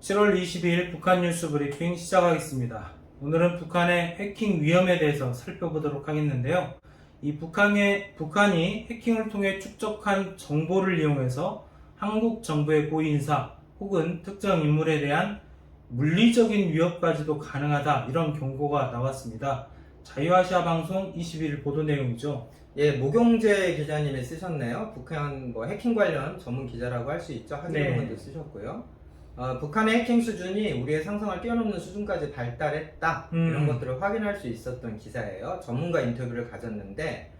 7월 22일 북한 뉴스 브리핑 시작하겠습니다. 오늘은 북한의 해킹 위험에 대해서 살펴보도록 하겠는데요. 이 북한이 해킹을 통해 축적한 정보를 이용해서 한국 정부의 고위인사 혹은 특정 인물에 대한 물리적인 위협까지도 가능하다, 이런 경고가 나왔습니다. 자유아시아 방송 21일 보도 내용이죠. 예, 모경재 기자님이 쓰셨네요. 북한 해킹 관련 전문 기자라고 할 수 있죠. 하기명도 쓰셨고요. 북한의 해킹 수준이 우리의 상상을 뛰어넘는 수준까지 발달했다, 이런 것들을 확인할 수 있었던 기사예요. 전문가 인터뷰를 가졌는데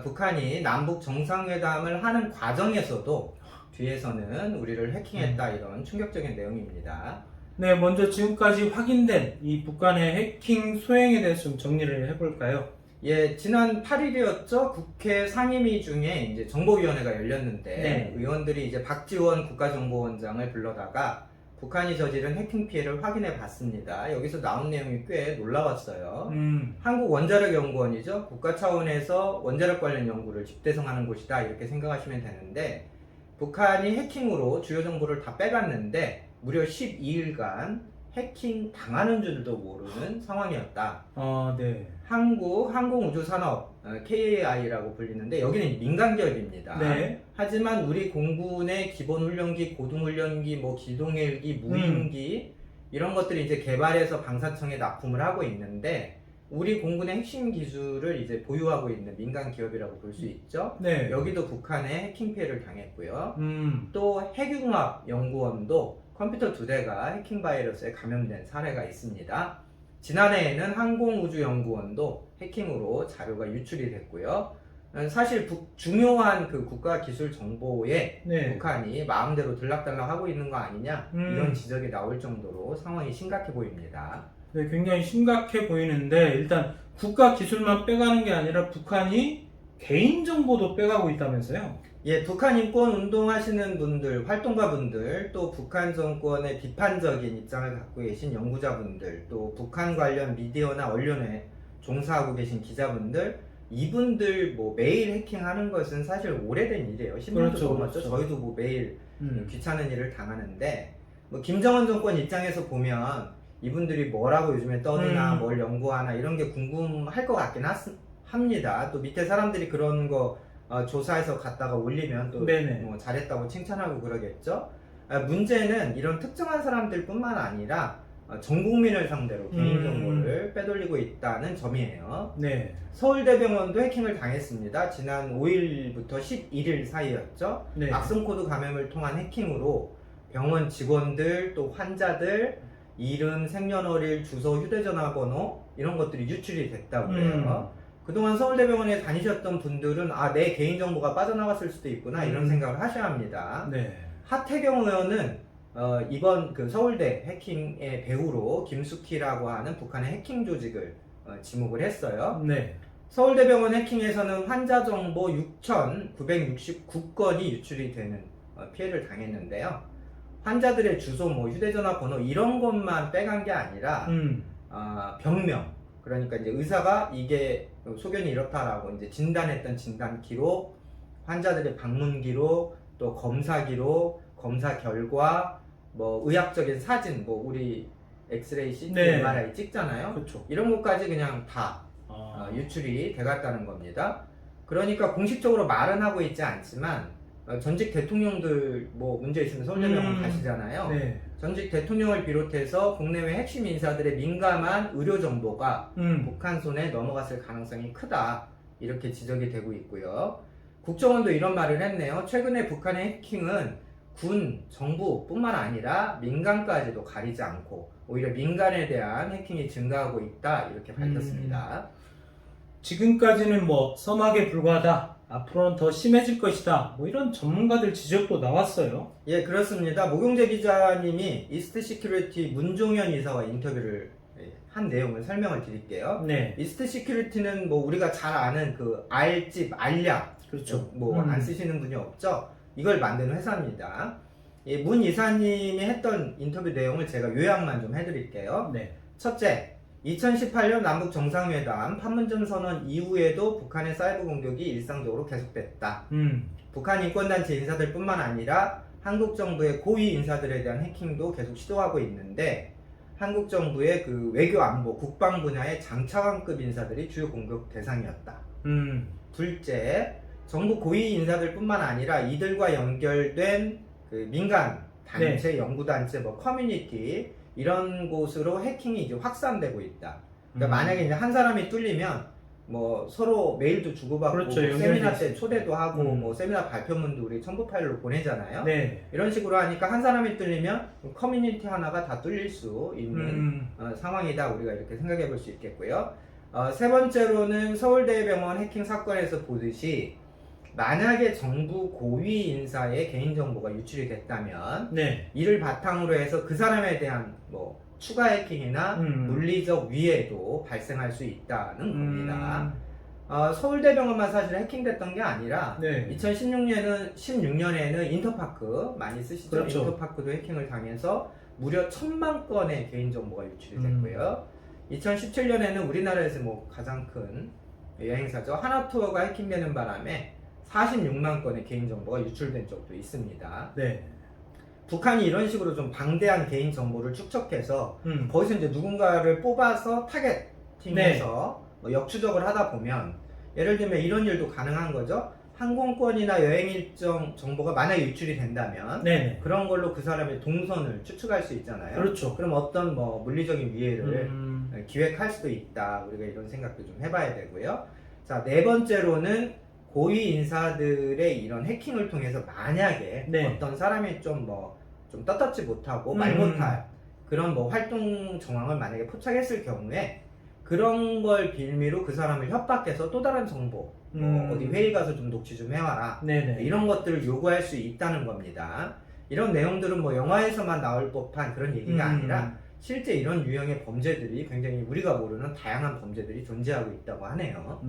북한이 남북 정상회담을 하는 과정에서도 뒤에서는 우리를 해킹했다, 이런 충격적인 내용입니다. 네, 먼저 지금까지 확인된 이 북한의 해킹 소행에 대해서 좀 정리를 해볼까요? 예, 지난 8일이었죠. 국회 상임위 중에 이제 정보위원회가 열렸는데, 네. 의원들이 이제 박지원 국가정보원장을 불러다가 북한이 저지른 해킹 피해를 확인해 봤습니다. 여기서 나온 내용이 꽤 놀라웠어요. 한국원자력연구원이죠. 국가 차원에서 원자력 관련 연구를 집대성하는 곳이다, 이렇게 생각하시면 되는데, 북한이 해킹으로 주요 정보를 다 빼갔는데 무려 12일간 해킹 당하는 줄도 모르는 상황이었다. 네. 한국 항공우주산업 KAI라고 불리는데 여기는 민간 기업입니다. 네. 하지만 우리 공군의 기본훈련기, 고등훈련기, 기동헬기, 무인기 이런 것들이 이제 개발해서 방사청에 납품을 하고 있는데, 우리 공군의 핵심 기술을 이제 보유하고 있는 민간 기업이라고 볼 수 있죠. 네. 여기도 북한의 해킹 피해를 당했고요. 또 핵융합연구원도 컴퓨터 2대가 해킹 바이러스에 감염된 사례가 있습니다. 지난해에는 항공우주연구원도 해킹으로 자료가 유출이 됐고요. 사실 중요한 그 국가 기술 정보에 네. 북한이 마음대로 들락달락 하고 있는 거 아니냐, 이런 지적이 나올 정도로 상황이 심각해 보입니다. 네, 굉장히 심각해 보이는데, 일단 국가 기술만 빼가는 게 아니라 북한이 개인 정보도 빼가고 있다면서요? 예, 북한 인권 운동하시는 분들, 활동가분들, 또 북한 정권의 비판적인 입장을 갖고 계신 연구자분들, 또 북한 관련 미디어나 언론에 종사하고 계신 기자분들, 이분들 매일 해킹하는 것은 사실 오래된 일이에요. 10년도 그렇죠, 넘었죠. 그렇죠. 저희도 매일 귀찮은 일을 당하는,데 김정은 정권 입장에서 보면 이분들이 뭐라고 요즘에 떠드나 뭘 연구하나 이런 게 궁금할 것 같긴 합니다. 또 밑에 사람들이 그런 거 조사해서 갖다가 올리면 또 잘했다고 칭찬하고 그러겠죠. 문제는 이런 특정한 사람들 뿐만 아니라 전 국민을 상대로 개인정보를 빼돌리고 있다는 점이에요. 네. 서울대병원도 해킹을 당했습니다. 지난 5일부터 11일 사이였죠. 네. 악성코드 감염을 통한 해킹으로 병원 직원들, 또 환자들 이름, 생년월일, 주소, 휴대전화 번호 이런 것들이 유출이 됐다고 해요. 그동안 서울대병원에 다니셨던 분들은 내 개인정보가 빠져나갔을 수도 있구나, 이런 생각을 하셔야 합니다. 네. 하태경 의원은 이번 그 서울대 해킹의 배후로 김숙희라고 하는 북한의 해킹 조직을 지목을 했어요. 네. 서울대병원 해킹에서는 환자 정보 6,969건이 유출이 되는 피해를 당했는데요. 환자들의 주소, 휴대전화 번호 이런 것만 빼간 게 아니라 병명, 그러니까 이제 의사가 이게 소견이 이렇다라고 이제 진단했던 진단 기록, 환자들의 방문 기록, 또 검사 기록, 검사 결과, 의학적인 사진, 우리 엑스레이, CT, MRI 찍잖아요. 그렇죠. 이런 것까지 그냥 다 유출이 돼갔다는 겁니다. 그러니까 공식적으로 말은 하고 있지 않지만 전직 대통령들 문제 있으면 서울대병원 가시잖아요. 네. 전직 대통령을 비롯해서 국내외 핵심 인사들의 민감한 의료 정보가 북한 손에 넘어갔을 가능성이 크다, 이렇게 지적이 되고 있고요. 국정원도 이런 말을 했네요. 최근에 북한의 해킹은 군, 정부뿐만 아니라 민간까지도 가리지 않고 오히려 민간에 대한 해킹이 증가하고 있다, 이렇게 밝혔습니다. 지금까지는 서막에 불과하다, 앞으로는 더 심해질 것이다, 이런 전문가들 지적도 나왔어요. 예, 그렇습니다. 모경재 기자님이 이스트 시큐리티 문종현 이사와 인터뷰를 한 내용을 설명을 드릴게요. 네. 이스트 시큐리티는 우리가 잘 아는 그 알집, 알약, 그렇죠. 안 쓰시는 분이 없죠? 이걸 만드는 회사입니다. 문 이사님이 했던 인터뷰 내용을 제가 요약만 좀 해드릴게요. 네. 첫째, 2018년 남북 정상회담 판문점 선언 이후에도 북한의 사이버 공격이 일상적으로 계속됐다. 북한 인권단체 인사들뿐만 아니라 한국 정부의 고위 인사들에 대한 해킹도 계속 시도하고 있는데 한국 정부의 그 외교 안보 국방 분야의 장차관급 인사들이 주요 공격 대상이었다. 둘째, 정부 고위 인사들뿐만 아니라 이들과 연결된 그 민간 단체, 연구단체, 뭐 커뮤니티 이런 곳으로 해킹이 이제 확산되고 있다. 그러니까 만약에 이제 한 사람이 뚫리면 뭐 서로 메일도 주고받고 그렇죠, 뭐 세미나 연결돼 때 초대도 하고 뭐 세미나 발표문도 우리 첨부 파일로 보내잖아요. 네. 이런 식으로 하니까 한 사람이 뚫리면 커뮤니티 하나가 다 뚫릴 수 있는 상황이다. 우리가 이렇게 생각해 볼 수 있겠고요. 세 번째로는 서울대병원 해킹 사건에서 보듯이 만약에 정부 고위 인사의 개인정보가 유출이 됐다면 네. 이를 바탕으로 해서 그 사람에 대한 뭐 추가 해킹이나 물리적 위해도 발생할 수 있다는 겁니다. 서울대병원만 사실 해킹됐던 게 아니라 네. 2016년에는 인터파크 많이 쓰시죠? 그렇죠. 인터파크도 해킹을 당해서 무려 1000만 건의 개인정보가 유출이 됐고요. 2017년에는 우리나라에서 뭐 가장 큰 여행사죠. 하나투어가 해킹되는 바람에 46만 건의 개인정보가 유출된 적도 있습니다. 네. 북한이 이런 식으로 좀 방대한 개인정보를 축적해서 거기서 이제 누군가를 뽑아서 타겟팅해서 뭐 역추적을 하다 보면 예를 들면 이런 일도 가능한 거죠. 항공권이나 여행 일정 정보가 만약에 유출이 된다면 네. 그런 걸로 그 사람의 동선을 추측할 수 있잖아요. 그렇죠. 그럼 어떤 뭐 물리적인 위해를 기획할 수도 있다. 우리가 이런 생각도 좀 해봐야 되고요. 자, 네 번째로는 고위 인사들의 이런 해킹을 통해서 만약에 어떤 사람이 좀 떳떳지 못하고 말 못할 그런 뭐 활동 정황을 만약에 포착했을 경우에 그런 걸 빌미로 그 사람을 협박해서 또 다른 정보 뭐 어디 회의 가서 좀 녹취 좀 해와라 이런 것들을 요구할 수 있다는 겁니다. 이런 내용들은 뭐 영화에서만 나올 법한 그런 얘기가 아니라 실제 이런 유형의 범죄들이 굉장히 우리가 모르는 다양한 범죄들이 존재하고 있다고 하네요.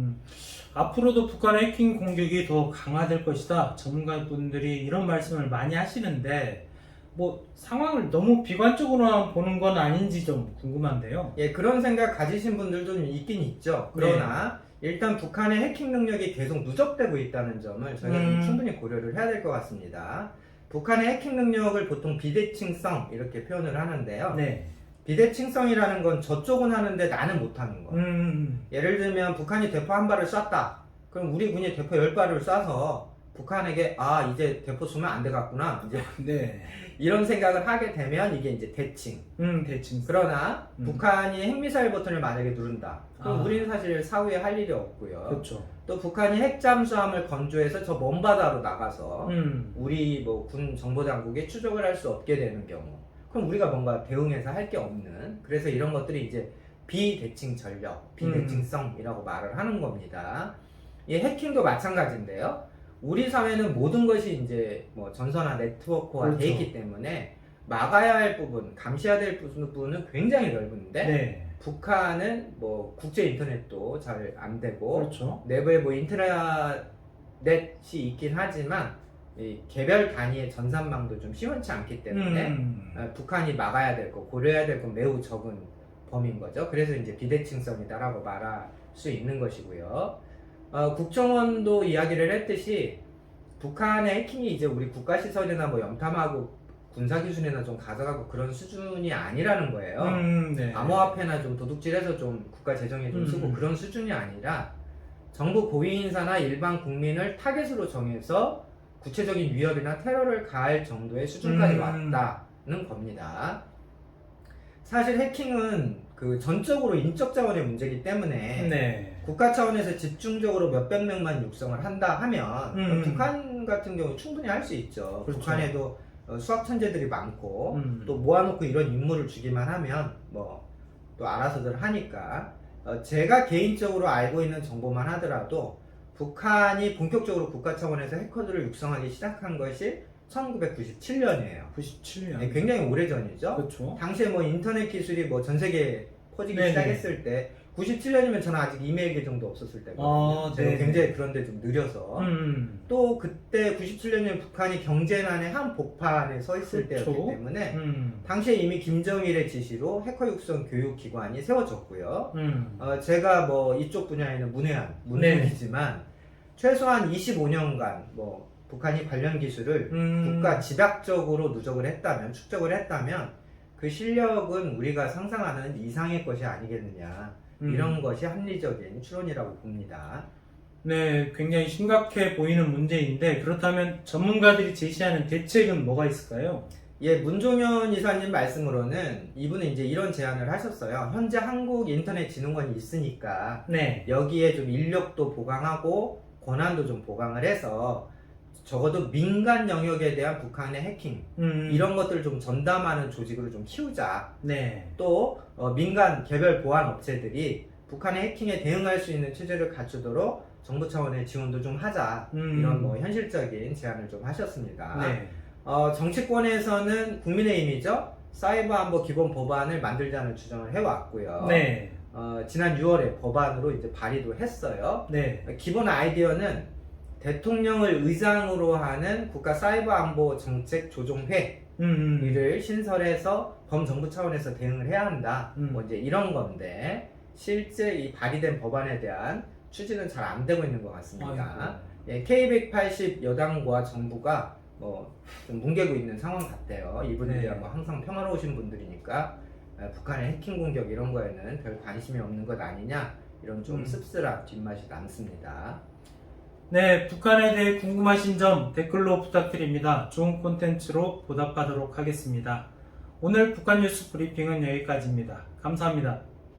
앞으로도 북한의 해킹 공격이 더 강화될 것이다. 전문가분들이 이런 말씀을 많이 하시는데 뭐 상황을 너무 비관적으로 보는 건 아닌지 좀 궁금한데요. 예, 그런 생각 가지신 분들도 좀 있긴 있죠. 그러나 일단 북한의 해킹 능력이 계속 누적되고 있다는 점을 저희가 좀 충분히 고려를 해야 될 것 같습니다. 북한의 해킹 능력을 보통 비대칭성 이렇게 표현을 하는데요. 비대칭성이라는 건 저쪽은 하는데 나는 못하는 거. 예를 들면 북한이 대포 한 발을 쐈다. 그럼 우리 군이 대포 10발을 쏴서 북한에게 아 이제 대포 쏘면 안 되겠구나 이제 이런 생각을 하게 되면 이게 이제 대칭. 대칭. 그러나 북한이 핵미사일 버튼을 만약에 누른다. 그럼 우리는 사실 사후에 할 일이 없고요. 그렇죠. 또 북한이 핵잠수함을 건조해서 저 먼 바다로 나가서 우리 뭐 군 정보당국에 추적을 할 수 없게 되는 경우. 그럼 우리가 뭔가 대응해서 할 게 없는. 그래서 이런 것들이 이제 비대칭 전력, 비대칭성이라고 말을 하는 겁니다. 이 해킹도 마찬가지인데요. 우리 사회는 모든 것이 이제 뭐 전선화 네트워크화 돼 있기 때문에 막아야 할 부분, 감시해야 될 부분은 굉장히 넓은데 북한은 뭐 국제 인터넷도 잘 안 되고 내부에 뭐 인터넷이 있긴 하지만 이 개별 단위의 전산망도 좀 시원치 않기 때문에 북한이 막아야 될 거, 고려해야 될 건 매우 적은 범위인 거죠. 그래서 이제 비대칭성이다라고 말할 수 있는 것이고요. 국정원도 이야기를 했듯이 북한의 해킹이 이제 우리 국가시설이나 뭐 염탐하고 군사기술이나 좀 가져가고 그런 수준이 아니라는 거예요. 암호화폐나 좀 도둑질해서 좀 국가 재정에 좀 쓰고 그런 수준이 아니라 정부 고위인사나 일반 국민을 타겟으로 정해서 구체적인 위협이나 테러를 가할 정도의 수준까지 왔다는 겁니다. 사실 해킹은 그 전적으로 인적 자원의 문제이기 때문에 국가 차원에서 집중적으로 몇백 명만 육성을 한다 하면 북한 같은 경우 충분히 할 수 있죠. 북한에도 수학 천재들이 많고 또 모아놓고 이런 임무를 주기만 하면 뭐 또 알아서들 하니까 제가 개인적으로 알고 있는 정보만 하더라도 북한이 본격적으로 국가 차원에서 해커들을 육성하기 시작한 것이 1997년이에요. 97년. 굉장히 오래전이죠. 그렇죠. 당시에 뭐 인터넷 기술이 뭐 전 세계에 퍼지기 시작했을 때 97년이면 저는 아직 이메일 계정도 없었을 때거든요. 제가 굉장히 그런데 좀 느려서 또 그때 97년이면 북한이 경제난의 한복판에 서 있을 때였기 때문에 당시에 이미 김정일의 지시로 해커 육성 교육 기관이 세워졌고요. 제가 뭐 이쪽 분야에는 문외한이지만 최소한 25년간 뭐 북한이 관련 기술을 음. 국가 집약적으로 누적을 했다면, 축적을 했다면 그 실력은 우리가 상상하는 이상의 것이 아니겠느냐. 이런 것이 합리적인 추론이라고 봅니다. 네, 굉장히 심각해 보이는 문제인데 그렇다면 전문가들이 제시하는 대책은 뭐가 있을까요? 예, 문종현 이사님 말씀으로는 이분은 이제 이런 제안을 하셨어요. 현재 한국인터넷진흥원이 있으니까 네. 여기에 좀 인력도 보강하고 권한도 좀 보강을 해서 적어도 민간 영역에 대한 북한의 해킹 이런 것들을 좀 전담하는 조직으로 좀 키우자. 네. 또 민간 개별 보안 업체들이 북한의 해킹에 대응할 수 있는 체제를 갖추도록 정부 차원의 지원도 좀 하자. 이런 뭐 현실적인 제안을 좀 하셨습니다. 네. 정치권에서는 국민의힘이죠. 사이버 안보 기본 법안을 만들자는 주장을 해왔고요. 네. 지난 6월에 법안으로 이제 발의도 했어요. 네. 기본 아이디어는 대통령을 의장으로 하는 국가 사이버 안보 정책 조정회 이를 신설해서 범정부 차원에서 대응을 해야 한다. 뭐 이제 이런 건데 실제 이 발의된 법안에 대한 추진은 잘 안 되고 있는 것 같습니다. 예, K180 여당과 정부가 좀 뭉개고 있는 상황 같아요. 이분들이 네. 뭐 항상 평화로우신 분들이니까 북한의 해킹 공격 이런 거에는 별 관심이 없는 것 아니냐 이런 좀 씁쓸한 뒷맛이 남습니다. 네, 북한에 대해 궁금하신 점 댓글로 부탁드립니다. 좋은 콘텐츠로 보답하도록 하겠습니다. 오늘 북한 뉴스 브리핑은 여기까지입니다. 감사합니다.